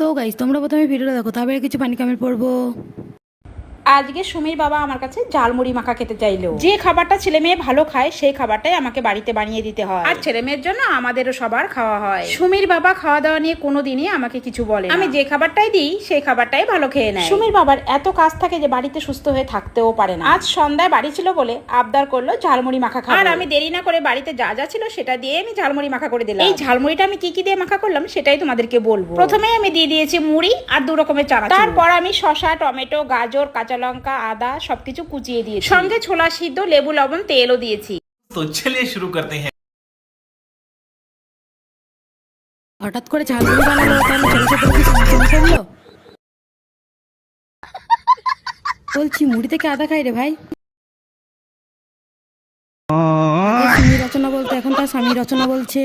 তো গাইস তোমরা প্রথমে ভিডিওটা দেখো, তারপরে কিছু পানি কামের পড়বো। আজকে সুমির বাবা আমার কাছে ঝালমুড়ি মাখা খেতে চাইলো। যে খাবারটা ছেলে মেয়ে ভালো খায় সেই খাবারটাই আমাকে বাড়িতে বানিয়ে দিতে হয়, আর ছেলে মেয়ের জন্য আমাদেরও সবার খাওয়া হয়। সুমির বাবা খাওয়া দাওয়া নিয়ে কোনোদিনই আমাকে কিছু বলে না। আমি যে খাবারটাই দিই সেই খাবারটাই ভালো খেয়ে নেয়। সুমির বাবার এত কাজ থাকে যে বাড়িতে সুস্থ হয়ে থাকতেও পারে না। আজ সন্ধ্যায় বাড়ি ছিল বলে আবদার করলো ঝালমুড়ি মাখা খাবো, আর আমি দেরি না করে বাড়িতে যা যা ছিল সেটা দিয়ে আমি ঝালমুড়ি মাখা করে দিলাম। এই ঝালমুড়িটা আমি কি কি দিয়ে মাখা করলাম সেটাই তোমাদেরকে বলবো। প্রথমে আমি দিয়ে দিয়েছি মুড়ি আর 2 রকমের চানাচুর। তারপর আমি শসা, টমেটো, গাজর, কাঁচা লঙ্কা, আদা সবকিছু কুচিয়ে দিয়েছি, সঙ্গে ছোলা সিদ্ধ, লেবু, লবণ, তেলও দিয়েছি। तो चलिए शुरू करते हैं। হঠাৎ করে ঝালমুড়ি বানালো, তাহলে ছোট ছোট কি সমস্যা করলো? বলছি মুড়ি থেকে আদা খাই রে ভাই। স্বামী রচনা বলতো, এখন তার স্বামী রচনা বলছে।